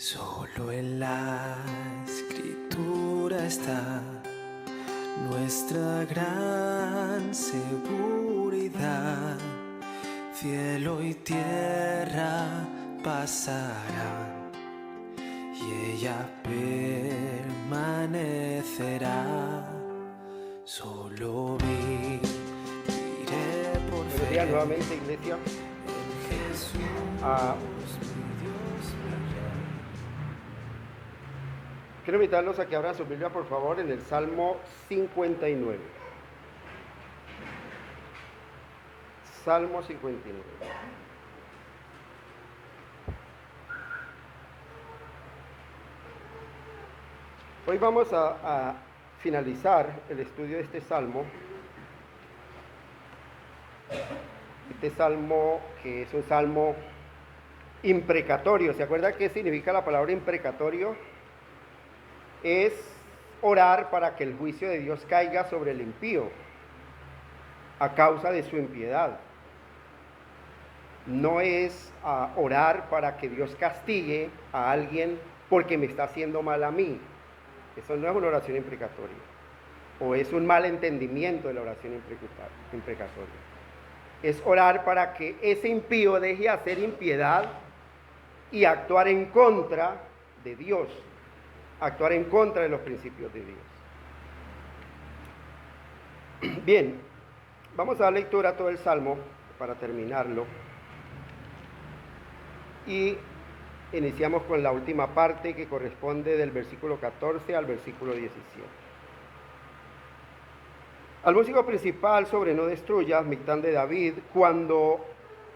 Solo en la escritura está nuestra gran seguridad. Cielo y tierra pasarán y ella permanecerá. Solo viviré por Buenos fe días nuevamente, iglesia. en Jesús, Ah, mi Dios, mi rey. Quiero invitarlos a que abran su Biblia, por favor, en el Salmo 59. Salmo 59. Hoy vamos a finalizar el estudio de este salmo. Este salmo que es un salmo imprecatorio. ¿Se acuerda qué significa la palabra imprecatorio? Es orar para que el juicio de Dios caiga sobre el impío a causa de su impiedad. No es orar para que Dios castigue a alguien porque me está haciendo mal a mí. Eso no es una oración imprecatoria. O es un mal entendimiento de la oración imprecatoria. Es orar para que ese impío deje de hacer impiedad y actuar en contra de Dios. Actuar en contra de los principios de Dios. Bien, vamos a dar lectura a todo el Salmo para terminarlo. Y iniciamos con la última parte que corresponde del versículo 14 al versículo 17. Al músico principal sobre no destruyas, Mictán de David, cuando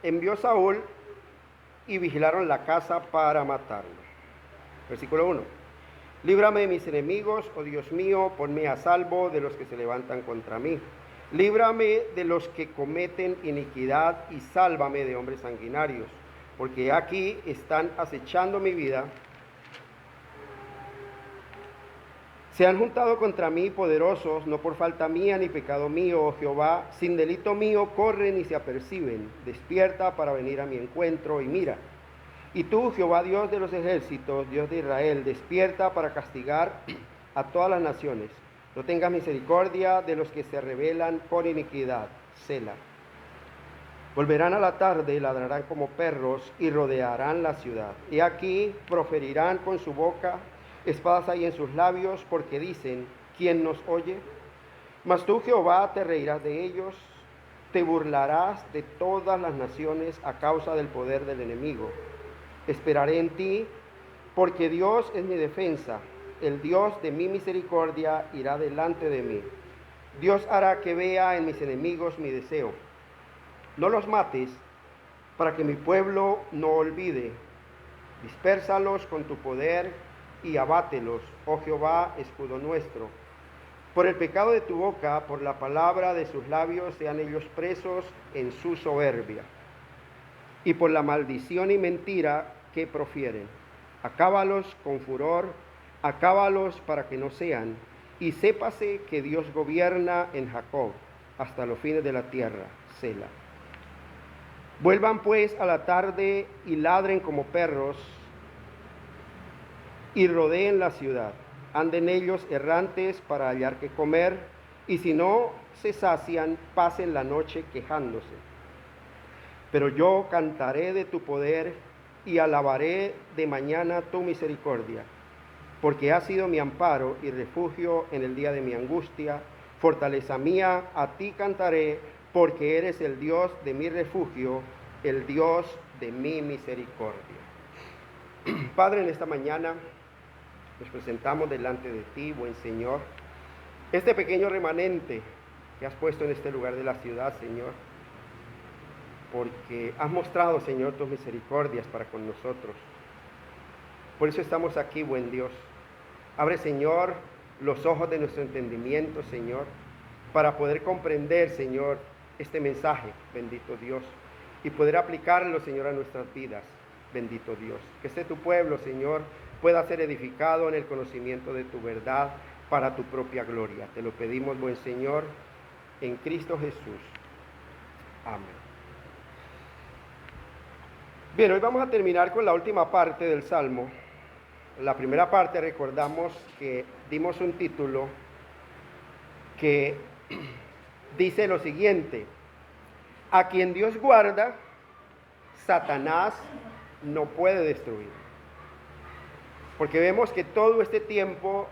envió Saúl y vigilaron la casa para matarlo. Versículo 1. Líbrame de mis enemigos, oh Dios mío, ponme a salvo de los que se levantan contra mí. Líbrame de los que cometen iniquidad y sálvame de hombres sanguinarios, porque aquí están acechando mi vida. Se han juntado contra mí poderosos, no por falta mía ni pecado mío, oh Jehová, sin delito mío corren y se aperciben. Despierta para venir a mi encuentro y mira. Y tú, Jehová, Dios de los ejércitos, Dios de Israel, despierta para castigar a todas las naciones. No tengas misericordia de los que se rebelan por iniquidad. Sela. Volverán a la tarde, ladrarán como perros y rodearán la ciudad. Y aquí proferirán con su boca, espadas hay en sus labios, porque dicen, ¿quién nos oye? Mas tú, Jehová, te reirás de ellos, te burlarás de todas las naciones a causa del poder del enemigo. Esperaré en ti, porque Dios es mi defensa. El Dios de mi misericordia irá delante de mí. Dios hará que vea en mis enemigos mi deseo. No los mates, para que mi pueblo no olvide. Dispérsalos con tu poder y abátelos, oh Jehová, escudo nuestro. Por el pecado de tu boca, por la palabra de sus labios, sean ellos presos en su soberbia. Y por la maldición y mentira que profieren. Acábalos con furor, acábalos para que no sean. Y sépase que Dios gobierna en Jacob hasta los fines de la tierra. Sela. Vuelvan pues a la tarde y ladren como perros y rodeen la ciudad. Anden ellos errantes para hallar que comer, y si no se sacian, pasen la noche quejándose. Pero yo cantaré de tu poder y alabaré de mañana tu misericordia, porque has sido mi amparo y refugio en el día de mi angustia. Fortaleza mía, a ti cantaré, porque eres el Dios de mi refugio, el Dios de mi misericordia. Padre, en esta mañana nos presentamos delante de ti, buen Señor, este pequeño remanente que has puesto en este lugar de la ciudad, Señor, porque has mostrado, Señor, tus misericordias para con nosotros. Por eso estamos aquí, buen Dios. Abre, Señor, los ojos de nuestro entendimiento, Señor, para poder comprender, Señor, este mensaje, bendito Dios, y poder aplicarlo, Señor, a nuestras vidas, bendito Dios. Que tu pueblo, Señor, pueda ser edificado en el conocimiento de tu verdad para tu propia gloria. Te lo pedimos, buen Señor, en Cristo Jesús. Amén. Bien, hoy vamos a terminar con la última parte del Salmo, la primera parte recordamos que dimos un título que dice lo siguiente: a quien Dios guarda, Satanás no puede destruir. Porque vemos que todo este tiempo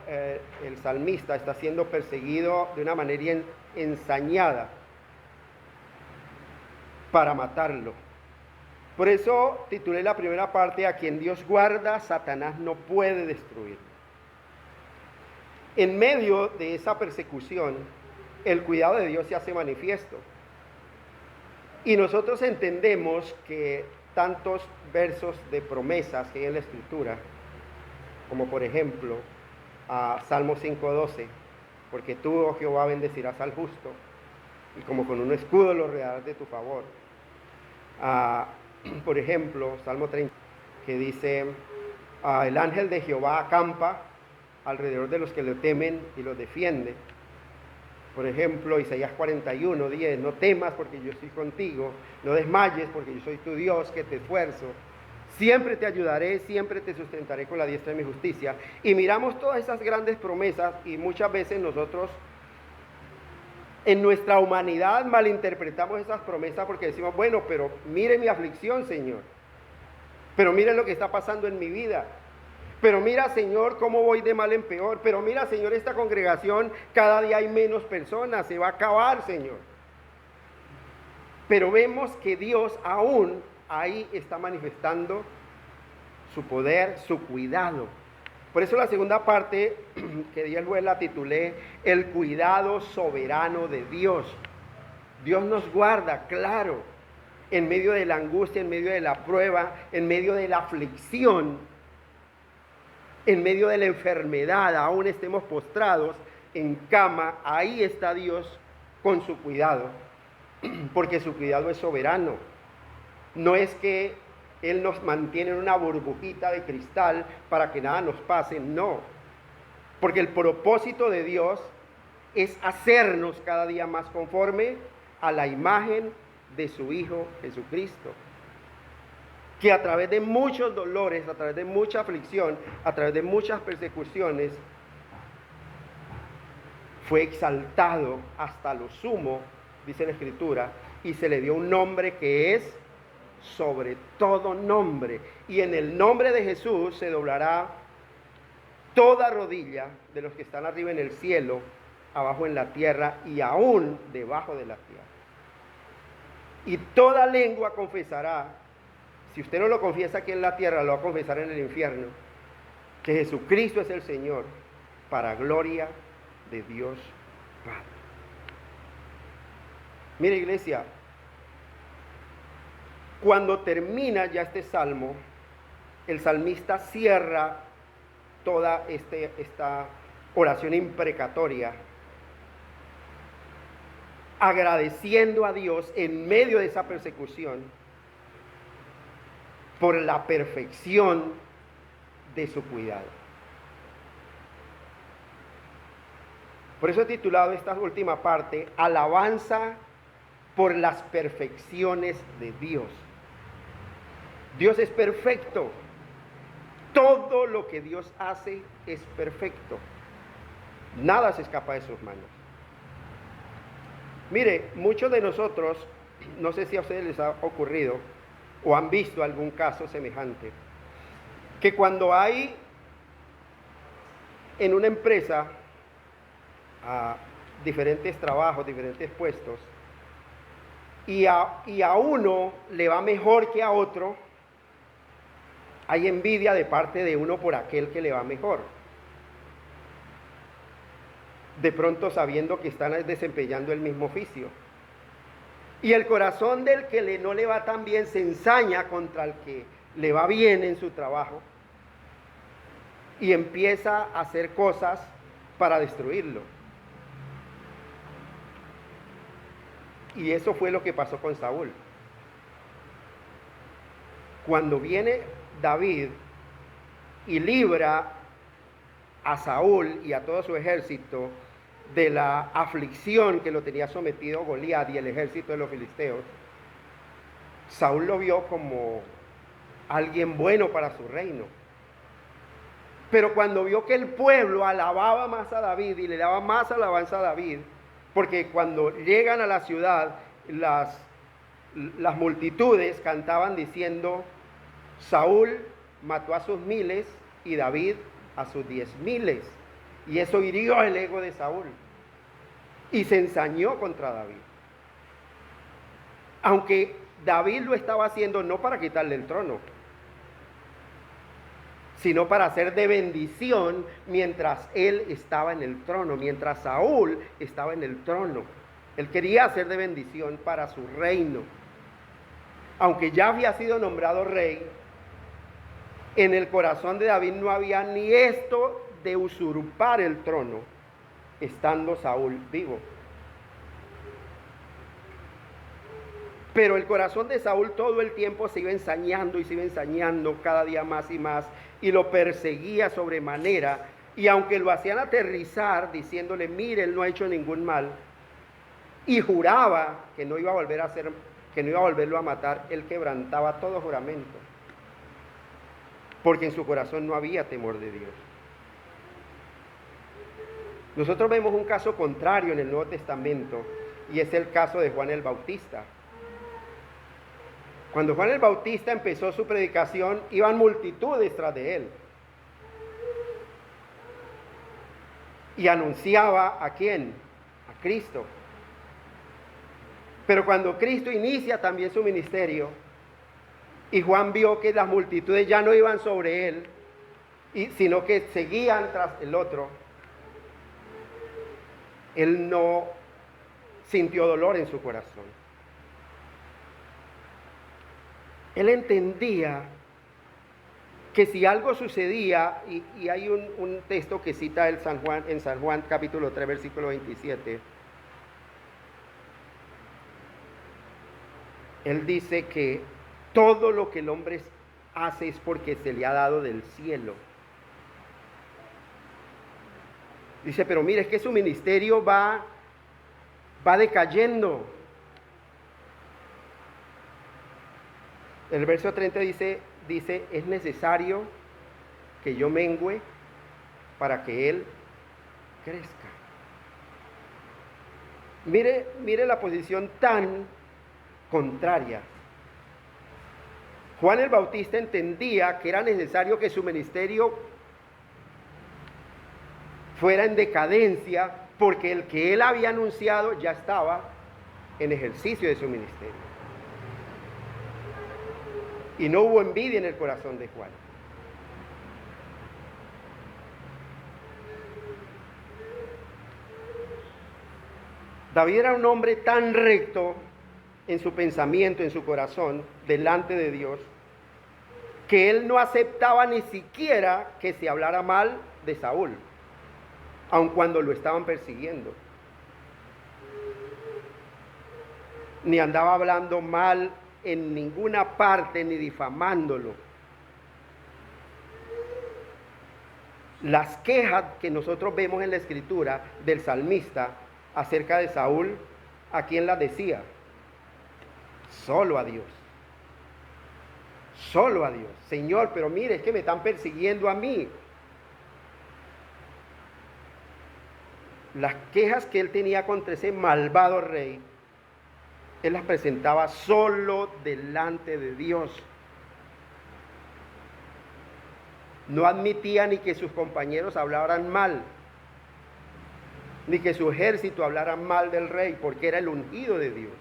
el salmista está siendo perseguido de una manera ensañada para matarlo. Por eso titulé la primera parte: a quien Dios guarda, Satanás no puede destruir. En medio de esa persecución, el cuidado de Dios se hace manifiesto. Y nosotros entendemos que tantos versos de promesas que hay en la Escritura, como por ejemplo Salmo 5:12, porque tú, oh Jehová, bendecirás al justo, y como con un escudo lo rodearás de tu favor. Por ejemplo, Salmo 30, que dice, el ángel de Jehová acampa alrededor de los que lo temen y los defiende. Por ejemplo, Isaías 41:10, no temas porque yo estoy contigo, no desmayes porque yo soy tu Dios que te esfuerzo. Siempre te ayudaré, siempre te sustentaré con la diestra de mi justicia. Y miramos todas esas grandes promesas y muchas veces nosotros en nuestra humanidad malinterpretamos esas promesas porque decimos, bueno, pero mire mi aflicción, Señor. Pero mire lo que está pasando en mi vida. Pero mira, Señor, cómo voy de mal en peor. Pero mira, Señor, esta congregación, cada día hay menos personas, se va a acabar, Señor. Pero vemos que Dios aún ahí está manifestando su poder, su cuidado. Por eso la segunda parte que después la titulé, el cuidado soberano de Dios. Dios nos guarda, claro, en medio de la angustia, en medio de la prueba, en medio de la aflicción, en medio de la enfermedad, aún estemos postrados en cama, ahí está Dios con su cuidado, porque su cuidado es soberano. No es que Él nos mantiene en una burbujita de cristal para que nada nos pase, no. Porque el propósito de Dios es hacernos cada día más conforme a la imagen de su Hijo Jesucristo, que a través de muchos dolores, a través de mucha aflicción, a través de muchas persecuciones, fue exaltado hasta lo sumo, dice la Escritura, y se le dio un nombre que es sobre todo nombre, y en el nombre de Jesús se doblará toda rodilla de los que están arriba en el cielo, abajo en la tierra y aún debajo de la tierra. Y toda lengua confesará, si usted no lo confiesa aquí en la tierra, lo va a confesar en el infierno, que Jesucristo es el Señor, para gloria de Dios Padre. Mire, iglesia, cuando termina ya este salmo, el salmista cierra toda esta oración imprecatoria, agradeciendo a Dios en medio de esa persecución por la perfección de su cuidado. Por eso he titulado esta última parte, Alabanza por las perfecciones de Dios. Dios es perfecto. Todo lo que Dios hace es perfecto. Nada se escapa de sus manos. Mire, muchos de nosotros, no sé si a ustedes les ha ocurrido o han visto algún caso semejante, que cuando hay en una empresa diferentes trabajos, diferentes puestos, y a uno le va mejor que a otro, hay envidia de parte de uno por aquel que le va mejor. De pronto sabiendo que están desempeñando el mismo oficio. Y el corazón del que no le va tan bien se ensaña contra el que le va bien en su trabajo y empieza a hacer cosas para destruirlo. Y eso fue lo que pasó con Saúl. Cuando viene David y libra a Saúl y a todo su ejército de la aflicción que lo tenía sometido Goliat y el ejército de los filisteos, Saúl lo vio como alguien bueno para su reino. Pero cuando vio que el pueblo alababa más a David y le daba más alabanza a David, porque cuando llegan a la ciudad, las multitudes cantaban diciendo, Saúl mató a sus miles y David a sus 10,000. Y eso hirió el ego de Saúl y se ensañó contra David. Aunque David lo estaba haciendo no para quitarle el trono, sino para hacer de bendición mientras él estaba en el trono, mientras Saúl estaba en el trono. Él quería hacer de bendición para su reino. Aunque ya había sido nombrado rey, en el corazón de David no había ni esto de usurpar el trono, estando Saúl vivo. Pero el corazón de Saúl todo el tiempo se iba ensañando y se iba ensañando cada día más y más, y lo perseguía sobremanera, y aunque lo hacían aterrizar diciéndole, mire, él no ha hecho ningún mal, y juraba que no iba a volver a hacer, que no iba a volverlo a matar, él quebrantaba todo juramento, porque en su corazón no había temor de Dios. Nosotros vemos un caso contrario en el Nuevo Testamento, y es el caso de Juan el Bautista. Cuando Juan el Bautista empezó su predicación, iban multitudes tras de él. Y anunciaba ¿a quién? A Cristo. Pero cuando Cristo inicia también su ministerio, y Juan vio que las multitudes ya no iban sobre él, sino que seguían tras el otro, él no sintió dolor en su corazón. Él entendía que si algo sucedía, y hay un texto que cita en San Juan capítulo 3, versículo 27, él dice que todo lo que el hombre hace es porque se le ha dado del cielo. Dice, pero mire, es que su ministerio va decayendo. El verso 30 dice, es necesario que yo mengüe para que él crezca. Mire la posición tan contraria. Juan el Bautista entendía que era necesario que su ministerio fuera en decadencia, porque el que él había anunciado ya estaba en ejercicio de su ministerio. Y no hubo envidia en el corazón de Juan. David era un hombre tan recto en su pensamiento, en su corazón, delante de Dios, que él no aceptaba ni siquiera que se hablara mal de Saúl, aun cuando lo estaban persiguiendo. Ni andaba hablando mal en ninguna parte, ni difamándolo. Las quejas que nosotros vemos en la escritura del salmista acerca de Saúl, ¿a quién las decía? Solo a Dios. Solo a Dios. Señor, pero mire, es que me están persiguiendo a mí. Las quejas que él tenía contra ese malvado rey, él las presentaba solo delante de Dios. No admitía ni que sus compañeros hablaran mal, ni que su ejército hablara mal del rey, porque era el ungido de Dios.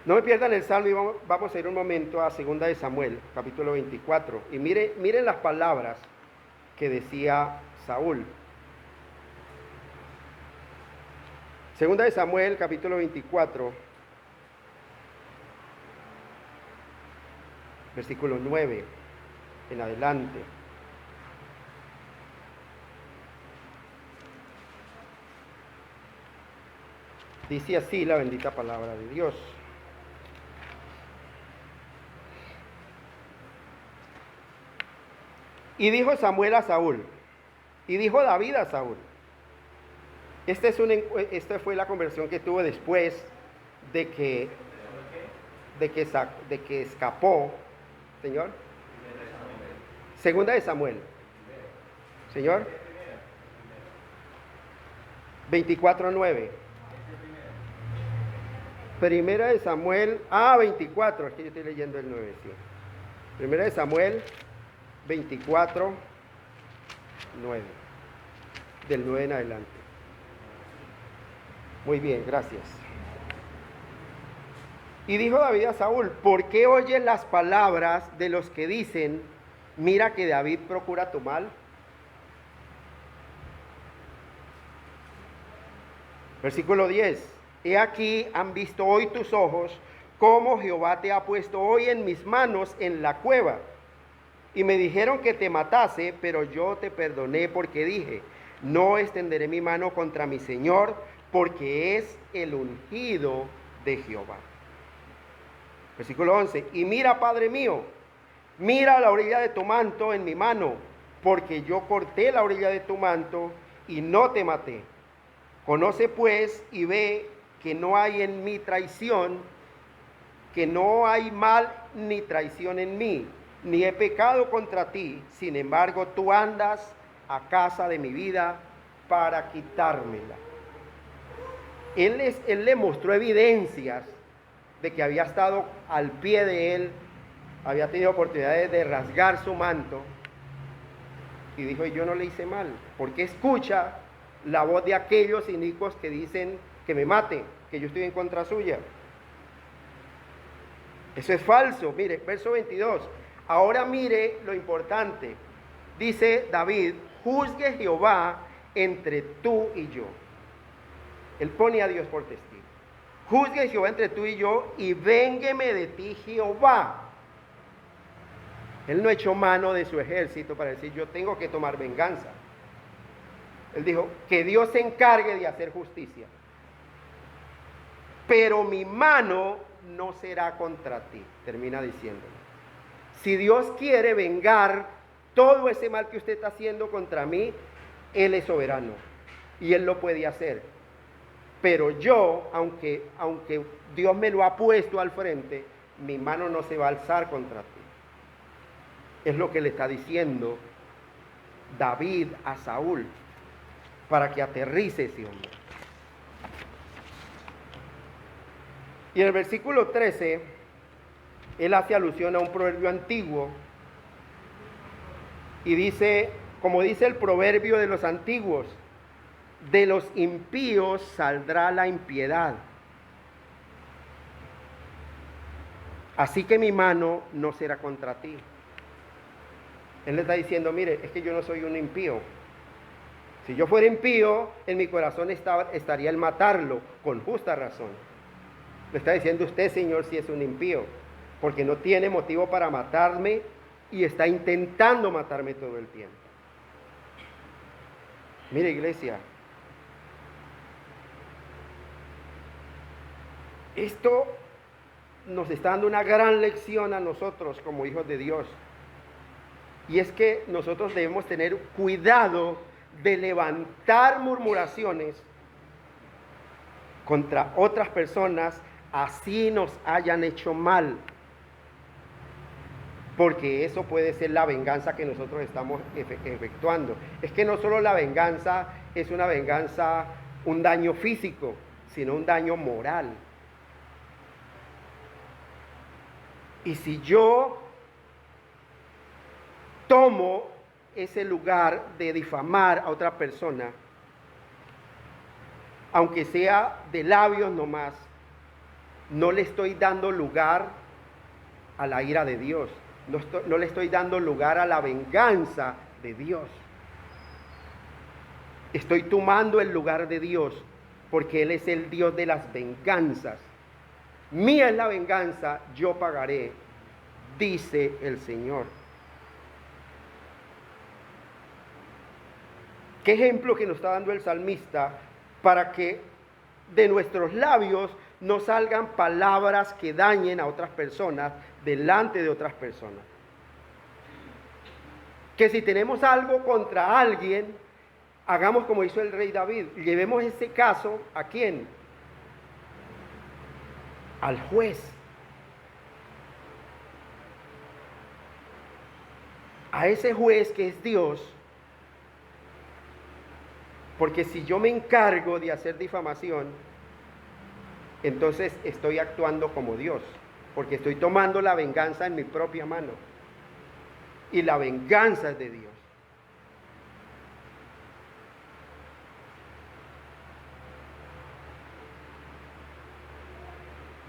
No me pierdan el salmo y vamos a ir un momento a 2 de Samuel, capítulo 24. Y miren las palabras que decía Saúl. 2 de Samuel, capítulo 24, versículo 9 en adelante. Dice así la bendita palabra de Dios. Y dijo Samuel a Saúl, y dijo David a Saúl. Esta fue la conversión que tuvo después de que escapó, Señor. Segunda de Samuel. Señor. 24:9. Primera de Samuel. 24. Es que yo estoy leyendo el 9. Sí. Primera de Samuel 24:9. Del 9 en adelante. Muy bien, gracias. Y dijo David a Saúl: ¿por qué oyes las palabras de los que dicen, mira que David procura tu mal? Versículo 10. He aquí, han visto hoy tus ojos cómo Jehová te ha puesto hoy en mis manos en la cueva. Y me dijeron que te matase, pero yo te perdoné porque dije, no extenderé mi mano contra mi Señor, porque es el ungido de Jehová. Versículo 11. Y mira, Padre mío, mira la orilla de tu manto en mi mano, porque yo corté la orilla de tu manto y no te maté. Conoce pues y ve que no hay en mí traición, que no hay mal ni traición en mí, ni he pecado contra ti. Sin embargo, tú andas a casa de mi vida para quitármela. Él le mostró evidencias de que había estado al pie de él, había tenido oportunidades de rasgar su manto, y dijo, yo no le hice mal, porque escucha la voz de aquellos inicuos que dicen que me mate, que yo estoy en contra suya. Eso es falso. Mire, verso 22. Ahora mire lo importante. Dice David, juzgue Jehová entre tú y yo. Él pone a Dios por testigo. Juzgue Jehová entre tú y yo y véngueme de ti Jehová. Él no echó mano de su ejército para decir, yo tengo que tomar venganza. Él dijo, que Dios se encargue de hacer justicia. Pero mi mano no será contra ti, termina diciéndole. Si Dios quiere vengar todo ese mal que usted está haciendo contra mí, Él es soberano y Él lo puede hacer. Pero yo, aunque Dios me lo ha puesto al frente, mi mano no se va a alzar contra ti. Es lo que le está diciendo David a Saúl, para que aterrice ese hombre. Y en el versículo 13, él hace alusión a un proverbio antiguo, y dice, como dice el proverbio de los antiguos, de los impíos saldrá la impiedad. Así que mi mano no será contra ti. Él le está diciendo, mire, es que yo no soy un impío. Si yo fuera impío, en mi corazón estaría el matarlo, con justa razón. Le está diciendo usted, Señor, si es un impío, porque no tiene motivo para matarme y está intentando matarme todo el tiempo. Mire, iglesia, esto nos está dando una gran lección a nosotros como hijos de Dios. Y es que nosotros debemos tener cuidado de levantar murmuraciones contra otras personas, así nos hayan hecho mal. Porque eso puede ser la venganza que nosotros estamos efectuando. Es que no solo la venganza es una venganza, un daño físico, sino un daño moral. Y si yo tomo ese lugar de difamar a otra persona, aunque sea de labios nomás, no le estoy dando lugar a la ira de Dios, no le estoy dando lugar a la venganza de Dios. Estoy tomando el lugar de Dios, porque Él es el Dios de las venganzas. Mía es la venganza, yo pagaré, dice el Señor. ¿Qué ejemplo que nos está dando el salmista para que de nuestros labios no salgan palabras que dañen a otras personas delante de otras personas? Que si tenemos algo contra alguien, hagamos como hizo el rey David, llevemos ese caso ¿a quién? Al juez. a ese juez que es Dios, porque si yo me encargo de hacer difamación, entonces estoy actuando como Dios, porque estoy tomando la venganza en mi propia mano, y la venganza es de Dios.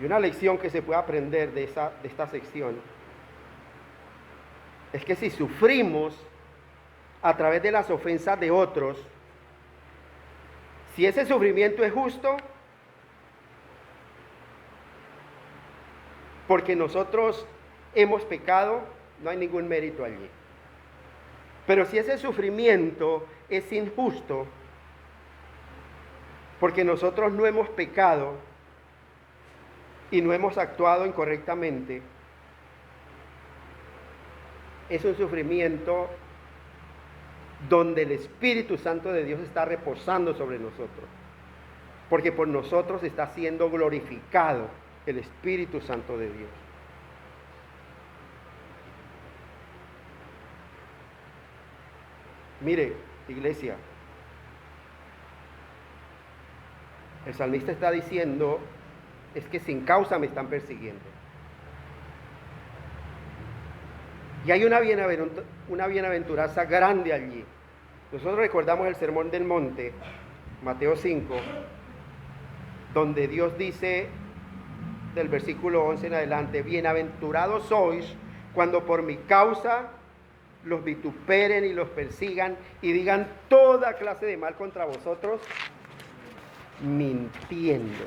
Y una lección que se puede aprender de esta sección es que si sufrimos a través de las ofensas de otros, si ese sufrimiento es justo, porque nosotros hemos pecado, no hay ningún mérito allí. Pero si ese sufrimiento es injusto, porque nosotros no hemos pecado y no hemos actuado incorrectamente, es un sufrimiento donde el Espíritu Santo de Dios está reposando sobre nosotros, porque por nosotros está siendo glorificado el Espíritu Santo de Dios. Mire, iglesia, el salmista está diciendo, es que sin causa me están persiguiendo. Y hay una bienaventuranza grande allí. Nosotros recordamos el Sermón del Monte, Mateo 5, donde Dios dice, del versículo 11 en adelante, bienaventurados sois cuando por mi causa los vituperen y los persigan y digan toda clase de mal contra vosotros, mintiendo.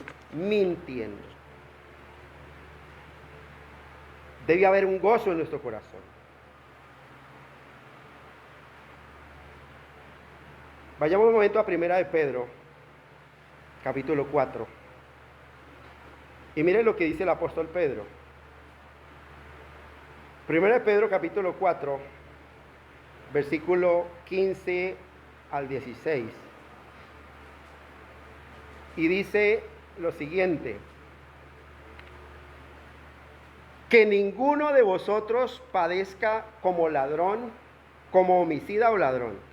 Debe haber un gozo en nuestro corazón. Vayamos un momento a Primera de Pedro, capítulo 4. Y miren lo que dice el apóstol Pedro. Primera de Pedro, capítulo 4, versículo 15 al 16. Y dice lo siguiente: que ninguno de vosotros padezca como ladrón, como homicida o ladrón.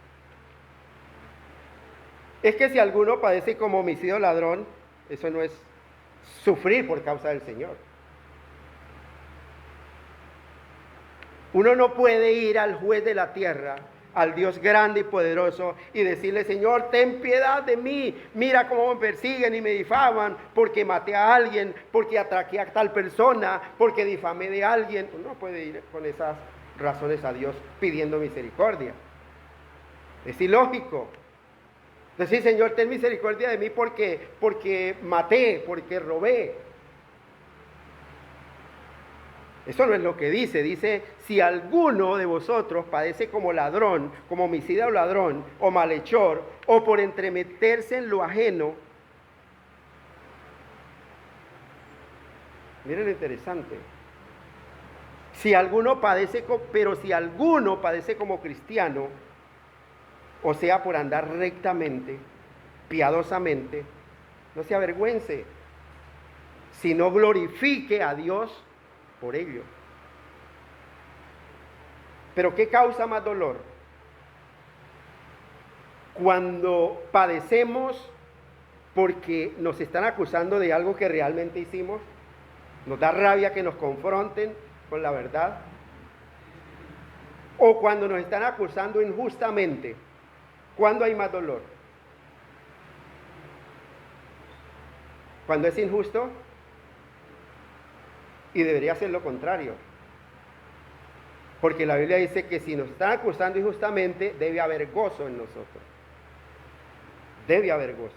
Es que si alguno padece como homicida o ladrón, eso no es sufrir por causa del Señor. Uno no puede ir al juez de la tierra, al Dios grande y poderoso, y decirle: Señor, ten piedad de mí, mira cómo me persiguen y me difaman, porque maté a alguien, porque atraqué a tal persona, porque difamé de alguien. Uno no puede ir con esas razones a Dios pidiendo misericordia. Es ilógico. Decir: Señor, ten misericordia de mí porque maté, porque robé. Eso no es lo que dice. Dice: si alguno de vosotros padece como ladrón, como homicida o ladrón, o malhechor, o por entremeterse en lo ajeno. Miren lo interesante. Si alguno padece como cristiano, o sea, por andar rectamente, piadosamente, no se avergüence, sino glorifique a Dios por ello. Pero ¿qué causa más dolor? Cuando padecemos porque nos están acusando de algo que realmente hicimos, nos da rabia que nos confronten con la verdad, o cuando nos están acusando injustamente. ¿Cuándo hay más dolor? ¿Cuando es injusto? Y debería ser lo contrario. Porque la Biblia dice que si nos están acusando injustamente, debe haber gozo en nosotros. Debe haber gozo.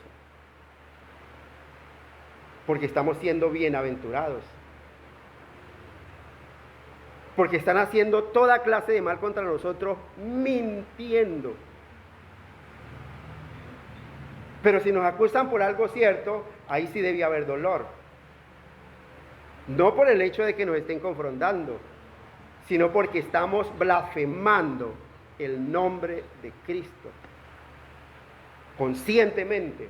Porque estamos siendo bienaventurados. Porque están haciendo toda clase de mal contra nosotros, mintiendo. Pero si nos acusan por algo cierto, ahí sí debe haber dolor. No por el hecho de que nos estén confrontando, sino porque estamos blasfemando el nombre de Cristo, conscientemente.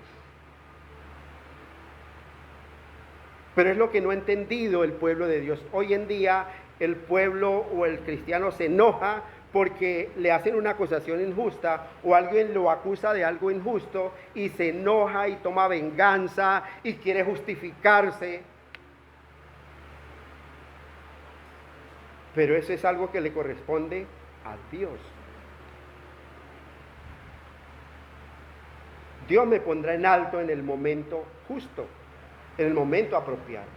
Pero es lo que no ha entendido el pueblo de Dios. Hoy en día el pueblo o el cristiano se enoja porque le hacen una acusación injusta o alguien lo acusa de algo injusto y se enoja y toma venganza y quiere justificarse. Pero eso es algo que le corresponde a Dios. Dios me pondrá en alto en el momento justo, en el momento apropiado.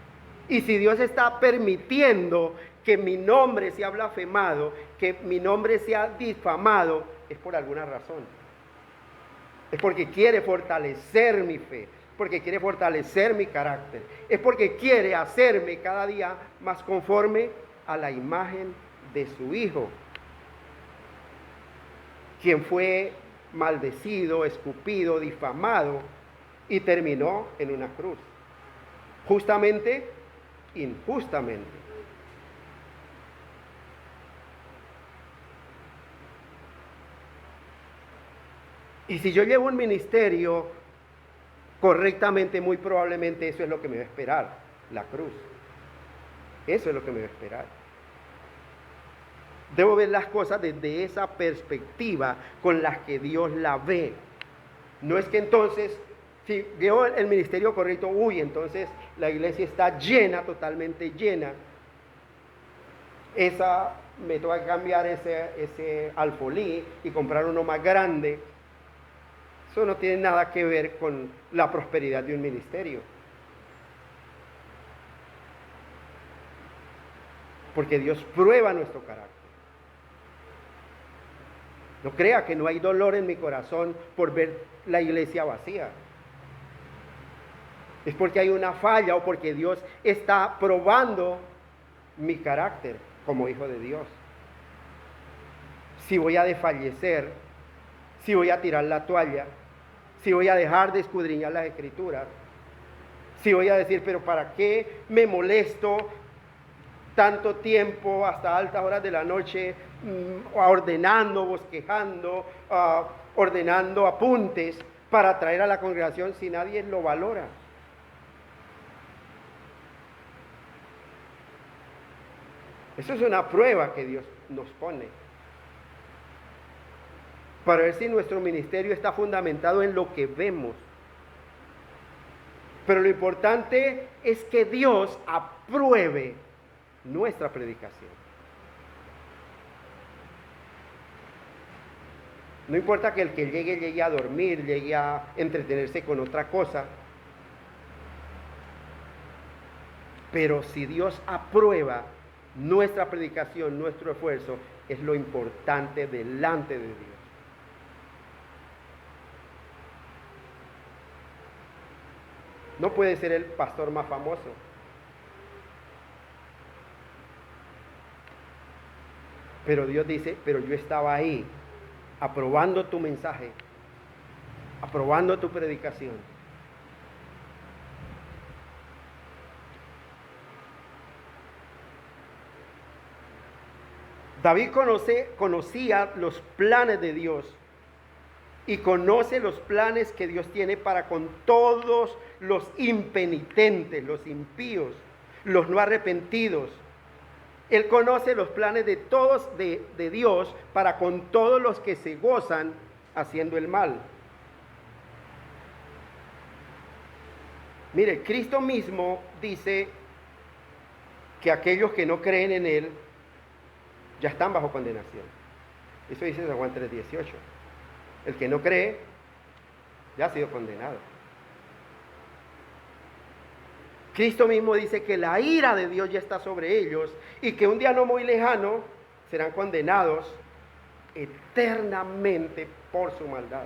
Y si Dios está permitiendo que mi nombre sea blasfemado, que mi nombre sea difamado, es por alguna razón. Es porque quiere fortalecer mi fe, porque quiere fortalecer mi carácter. Es porque quiere hacerme cada día más conforme a la imagen de su Hijo, quien fue maldecido, escupido, difamado y terminó en una cruz. Justamente, injustamente. Y si yo llevo un ministerio correctamente, muy probablemente eso es lo que me va a esperar, la cruz. Eso es lo que me va a esperar. Debo ver las cosas desde esa perspectiva con la que Dios la ve. No es que entonces, si veo el ministerio correcto, entonces la iglesia está llena, totalmente llena. Me toca cambiar ese alfolí y comprar uno más grande. Eso no tiene nada que ver con la prosperidad de un ministerio. Porque Dios prueba nuestro carácter. No crea que no hay dolor en mi corazón por ver la iglesia vacía. Es porque hay una falla o porque Dios está probando mi carácter como hijo de Dios. Si voy a desfallecer, si voy a tirar la toalla, si voy a dejar de escudriñar las escrituras, si voy a decir, pero ¿para qué me molesto tanto tiempo hasta altas horas de la noche ordenando, bosquejando, ordenando apuntes para traer a la congregación si nadie lo valora? Eso es una prueba que Dios nos pone para ver si nuestro ministerio está fundamentado en lo que vemos. Pero lo importante es que Dios apruebe nuestra predicación. No importa que el que llegue a dormir, llegue a entretenerse con otra cosa. Pero si Dios aprueba nuestra predicación, nuestro esfuerzo, es lo importante delante de Dios. No puede ser el pastor más famoso. Pero Dios dice, pero yo estaba ahí, aprobando tu mensaje, aprobando tu predicación. David conocía los planes de Dios y conoce los planes que Dios tiene para con todos los impenitentes, los impíos, los no arrepentidos. Él conoce los planes de todos de Dios para con todos los que se gozan haciendo el mal. Mire, Cristo mismo dice que aquellos que no creen en Él ya están bajo condenación. Eso dice San Juan 3:18. El que no cree ya ha sido condenado. Cristo mismo dice que la ira de Dios ya está sobre ellos y que un día no muy lejano serán condenados eternamente por su maldad.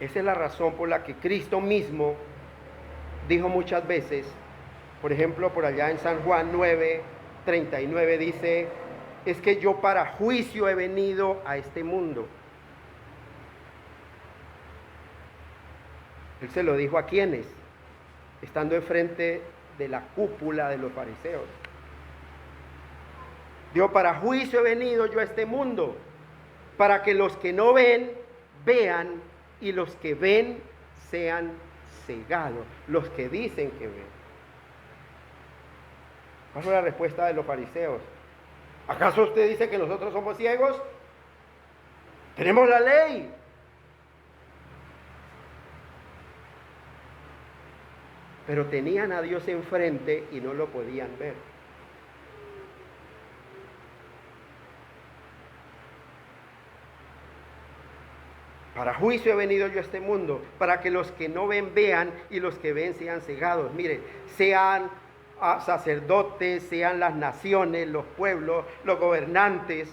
Esa es la razón por la que Cristo mismo dijo muchas veces, por ejemplo, por allá en San Juan 9:39 dice, es que yo para juicio he venido a este mundo. Él se lo dijo a quienes, estando enfrente de la cúpula de los fariseos. Dijo, para juicio he venido yo a este mundo, para que los que no ven, vean, y los que ven sean cegados, los que dicen que ven. ¿Cuál fue la respuesta de los fariseos? ¿Acaso usted dice que nosotros somos ciegos? Tenemos la ley. Pero tenían a Dios enfrente y no lo podían ver. Para juicio he venido yo a este mundo, para que los que no ven vean y los que ven sean cegados. Miren, sean sacerdotes, sean las naciones, los pueblos, los gobernantes,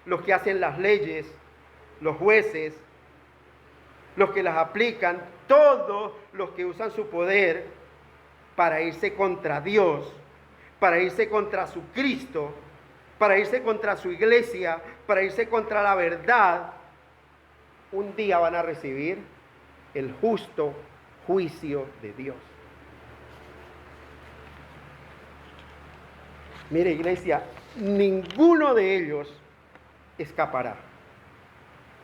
los que hacen las leyes, los jueces, los que las aplican, todos los que usan su poder para irse contra Dios, para irse contra su Cristo, para irse contra su iglesia, para irse contra la verdad, un día van a recibir el justo juicio de Dios. Mire, iglesia, ninguno de ellos escapará.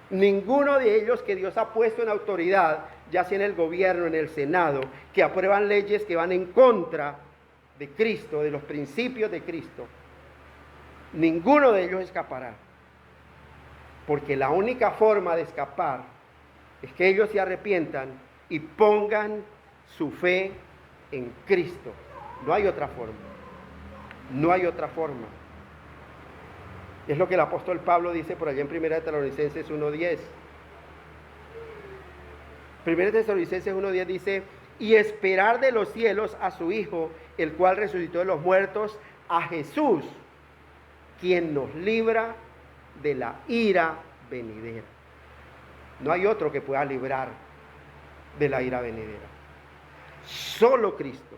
Ninguno de ellos que Dios ha puesto en autoridad, ya sea en el gobierno, en el Senado, que aprueban leyes que van en contra de Cristo, de los principios de Cristo, ninguno de ellos escapará. Porque la única forma de escapar es que ellos se arrepientan y pongan su fe en Cristo. No hay otra forma. No hay otra forma. Es lo que el apóstol Pablo dice por allá en 1 Tesalonicenses 1:10. 1 Tesalonicenses 1:10 dice: y esperar de los cielos a su Hijo, el cual resucitó de los muertos, a Jesús, quien nos libra de la ira venidera. No hay otro que pueda librar de la ira venidera. Solo Cristo.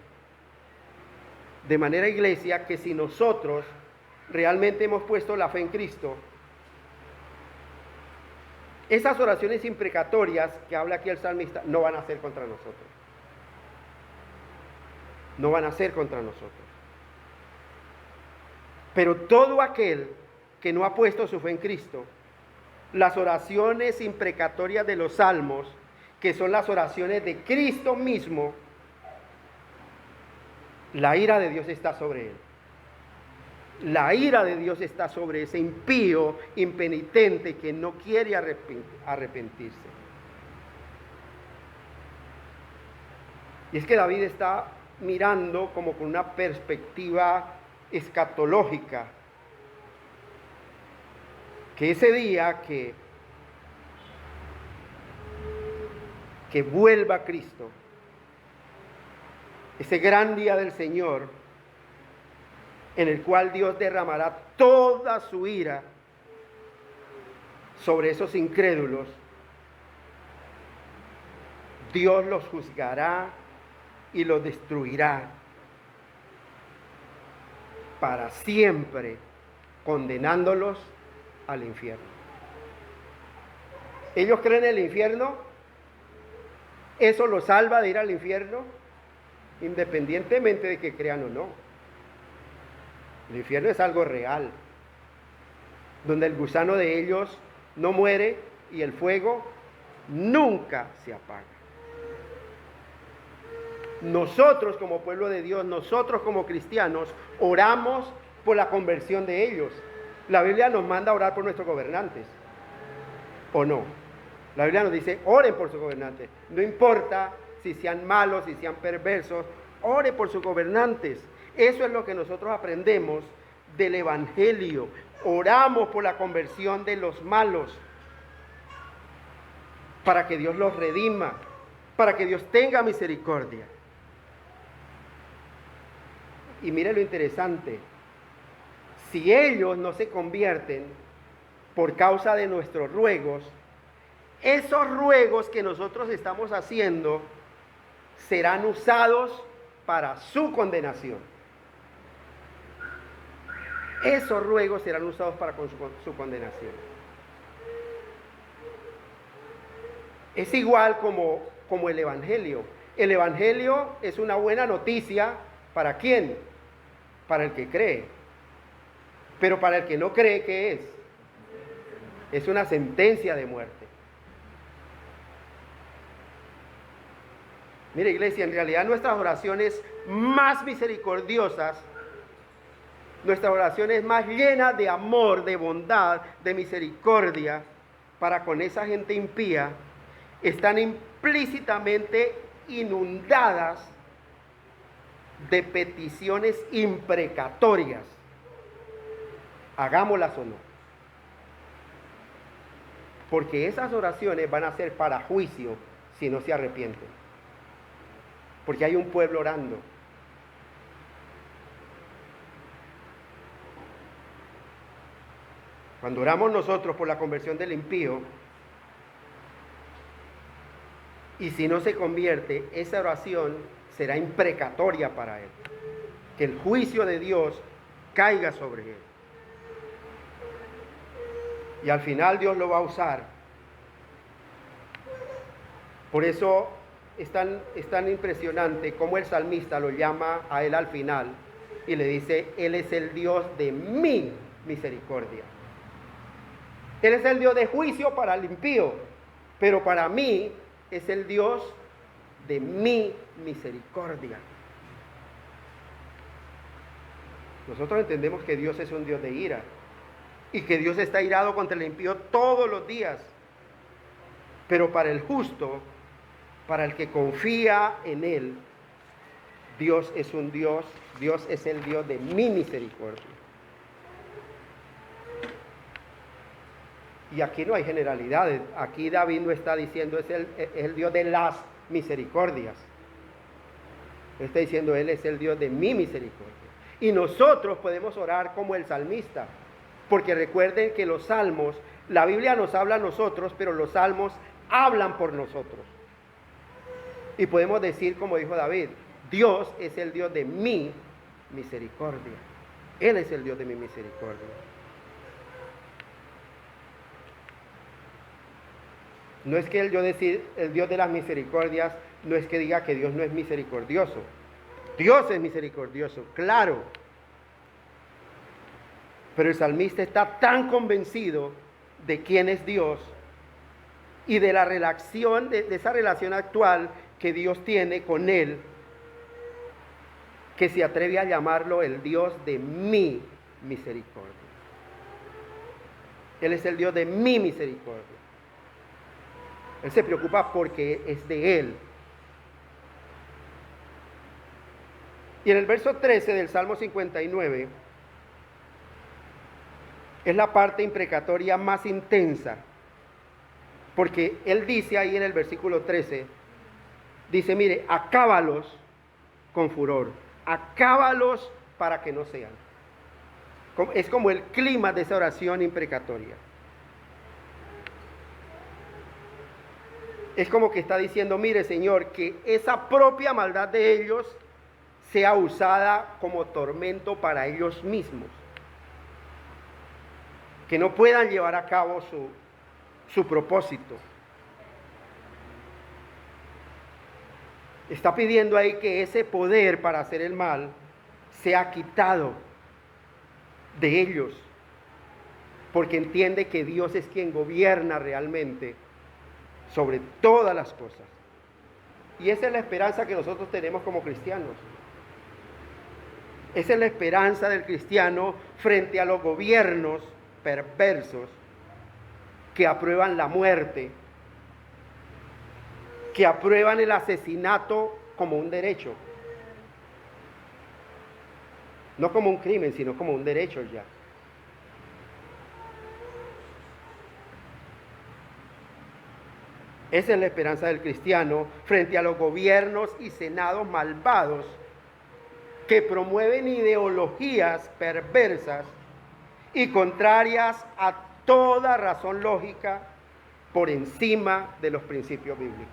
De manera, iglesia, que si nosotros realmente hemos puesto la fe en Cristo, esas oraciones imprecatorias que habla aquí el salmista no van a ser contra nosotros. No van a ser contra nosotros. Pero todo aquel que no ha puesto su fe en Cristo, las oraciones imprecatorias de los salmos, que son las oraciones de Cristo mismo, la ira de Dios está sobre él. La ira de Dios está sobre ese impío, impenitente, que no quiere arrepentirse. Y es que David está mirando como con una perspectiva escatológica, que ese día que vuelva Cristo, ese gran día del Señor, en el cual Dios derramará toda su ira sobre esos incrédulos, Dios los juzgará y los destruirá para siempre, condenándolos al infierno. ¿Ellos creen en el infierno? ¿Eso los salva de ir al infierno? Independientemente de que crean o no. El infierno es algo real, donde el gusano de ellos no muere y el fuego nunca se apaga. Nosotros como pueblo de Dios, nosotros como cristianos, oramos por la conversión de ellos. La Biblia nos manda a orar por nuestros gobernantes, ¿o no? La Biblia nos dice, oren por sus gobernantes. No importa si sean malos, si sean perversos, ore por sus gobernantes. Eso es lo que nosotros aprendemos del Evangelio. Oramos por la conversión de los malos, para que Dios los redima, para que Dios tenga misericordia. Y mire lo interesante, si ellos no se convierten por causa de nuestros ruegos, esos ruegos que nosotros estamos haciendo serán usados para su condenación. Esos ruegos serán usados para su condenación. Es igual como el Evangelio. El Evangelio es una buena noticia, ¿para quién? Para el que cree. Pero para el que no cree, ¿qué es? Es una sentencia de muerte. Mire, iglesia, en realidad nuestras oraciones más misericordiosas nuestra oración es más llena de amor, de bondad, de misericordia para con esa gente impía, están implícitamente inundadas de peticiones imprecatorias, hagámoslas o no. Porque esas oraciones van a ser para juicio si no se arrepienten. Porque hay un pueblo orando. Cuando oramos nosotros por la conversión del impío, y si no se convierte, esa oración será imprecatoria para él. Que el juicio de Dios caiga sobre él. Y al final Dios lo va a usar. Por eso es tan impresionante como el salmista lo llama a él al final y le dice, Él es el Dios de mi misericordia. Él es el Dios de juicio para el impío, pero para mí es el Dios de mi misericordia. Nosotros entendemos que Dios es un Dios de ira y que Dios está irado contra el impío todos los días. Pero para el justo, para el que confía en Él, Dios es un Dios, Dios es el Dios de mi misericordia. Y aquí no hay generalidades. Aquí David no está diciendo es el Dios de las misericordias. Está diciendo Él es el Dios de mi misericordia. Y nosotros podemos orar como el salmista. Porque recuerden que los salmos, la Biblia nos habla a nosotros, pero los salmos hablan por nosotros. Y podemos decir como dijo David, Dios es el Dios de mi misericordia. Él es el Dios de mi misericordia. No es que el Dios de las misericordias, no es que diga que Dios no es misericordioso. Dios es misericordioso, claro. Pero el salmista está tan convencido de quién es Dios y de la relación, de esa relación actual que Dios tiene con él, que se atreve a llamarlo el Dios de mi misericordia. Él es el Dios de mi misericordia. Él se preocupa porque es de Él. Y en el verso 13 del Salmo 59, es la parte imprecatoria más intensa, porque Él dice ahí en el versículo 13, dice, mire, acábalos con furor, acábalos para que no sean. Es como el clima de esa oración imprecatoria. Es como que está diciendo, mire Señor, que esa propia maldad de ellos sea usada como tormento para ellos mismos. Que no puedan llevar a cabo su propósito. Está pidiendo ahí que ese poder para hacer el mal sea quitado de ellos. Porque entiende que Dios es quien gobierna realmente sobre todas las cosas. Y esa es la esperanza que nosotros tenemos como cristianos. Esa es la esperanza del cristiano frente a los gobiernos perversos que aprueban la muerte, que aprueban el asesinato como un derecho. No como un crimen, sino como un derecho ya. Esa es la esperanza del cristiano frente a los gobiernos y senados malvados que promueven ideologías perversas y contrarias a toda razón lógica por encima de los principios bíblicos.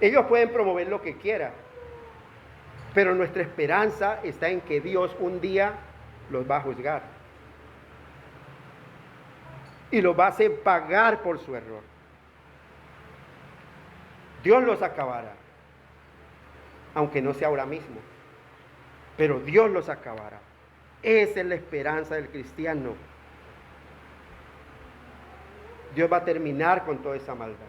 Ellos pueden promover lo que quieran, pero nuestra esperanza está en que Dios un día los va a juzgar. Y los va a hacer pagar por su error. Dios los acabará, aunque no sea ahora mismo, pero Dios los acabará. Esa es la esperanza del cristiano. Dios va a terminar con toda esa maldad.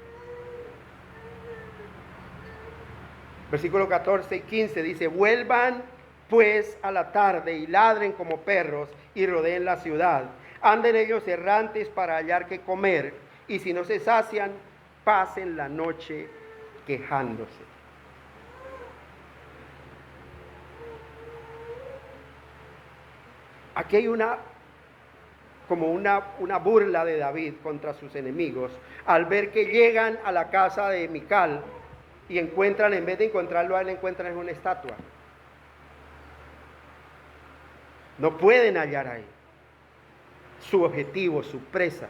Versículo 14 y 15 dice, vuelvan pues a la tarde y ladren como perros y rodeen la ciudad. Anden ellos errantes para hallar qué comer, y si no se sacian, pasen la noche quejándose. Aquí hay una burla de David contra sus enemigos, al ver que llegan a la casa de Mical y encuentran, en vez de encontrarlo a él, encuentran en una estatua. No pueden hallar ahí su objetivo, su presa.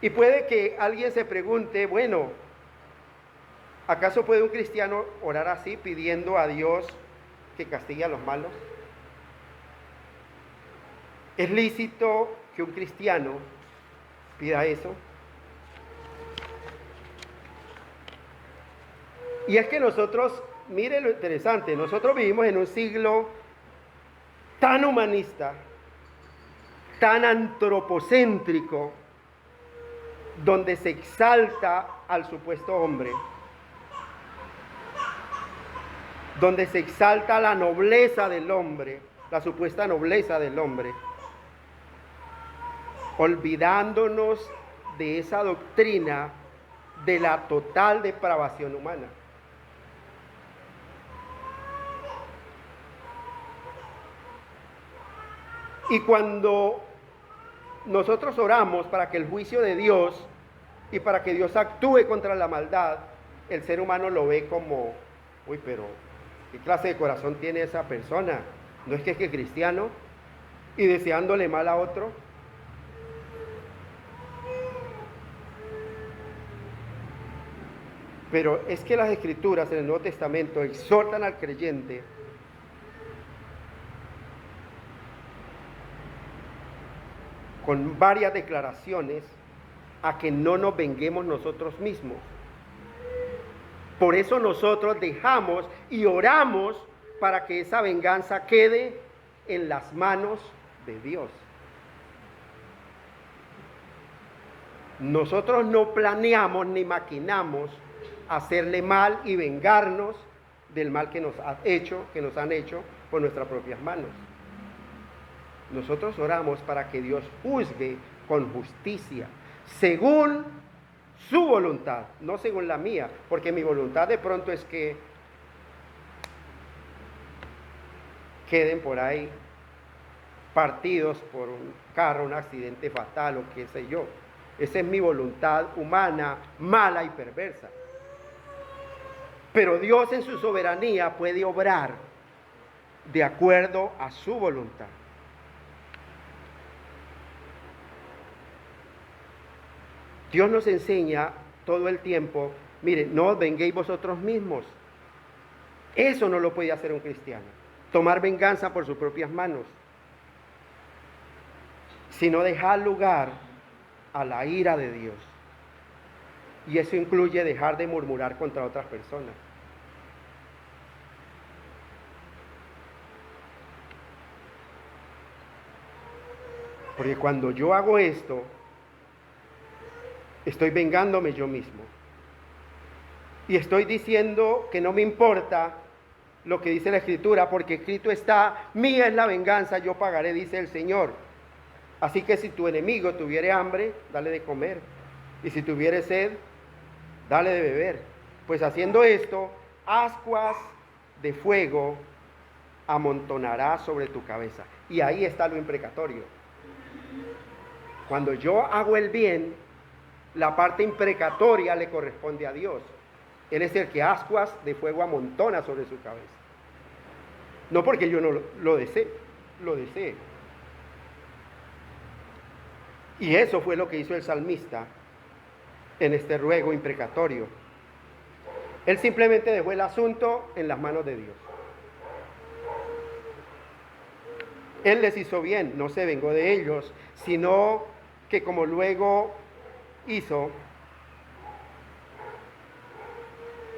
Y puede que alguien se pregunte, bueno, ¿acaso puede un cristiano orar así, pidiendo a Dios que castigue a los malos? ¿Es lícito que un cristiano pida eso? Y es que nosotros, mire lo interesante, nosotros vivimos en un siglo tan humanista, tan antropocéntrico, donde se exalta al supuesto hombre, donde se exalta la nobleza del hombre, la supuesta nobleza del hombre, olvidándonos de esa doctrina de la total depravación humana. Y cuando nosotros oramos para que el juicio de Dios y para que Dios actúe contra la maldad, el ser humano lo ve como, uy, pero ¿qué clase de corazón tiene esa persona? ¿No es que es cristiano y deseándole mal a otro? Pero es que las Escrituras en el Nuevo Testamento exhortan al creyente con varias declaraciones a que no nos venguemos nosotros mismos. Por eso nosotros dejamos y oramos para que esa venganza quede en las manos de Dios. Nosotros no planeamos ni maquinamos hacerle mal y vengarnos del mal que nos han hecho por nuestras propias manos. Nosotros oramos para que Dios juzgue con justicia, según su voluntad, no según la mía, porque mi voluntad de pronto es que queden por ahí partidos por un carro, un accidente fatal o qué sé yo. Esa es mi voluntad humana, mala y perversa. Pero Dios en su soberanía puede obrar de acuerdo a su voluntad. Dios nos enseña todo el tiempo, mire, no os venguéis vosotros mismos. Eso no lo puede hacer un cristiano, tomar venganza por sus propias manos, sino dejar lugar a la ira de Dios. Y eso incluye dejar de murmurar contra otras personas. Porque cuando yo hago esto, estoy vengándome yo mismo. Y estoy diciendo que no me importa lo que dice la Escritura, porque escrito está, mía es la venganza, yo pagaré, dice el Señor. Así que si tu enemigo tuviere hambre, dale de comer. Y si tuviere sed, dale de beber. Pues haciendo esto, ascuas de fuego amontonará sobre tu cabeza. Y ahí está lo imprecatorio. Cuando yo hago el bien, la parte imprecatoria le corresponde a Dios. Él es el que ascuas de fuego amontona sobre su cabeza. No porque yo no lo desee, lo desee. Y eso fue lo que hizo el salmista en este ruego imprecatorio. Él simplemente dejó el asunto en las manos de Dios. Él les hizo bien, no se vengó de ellos, sino que como luego hizo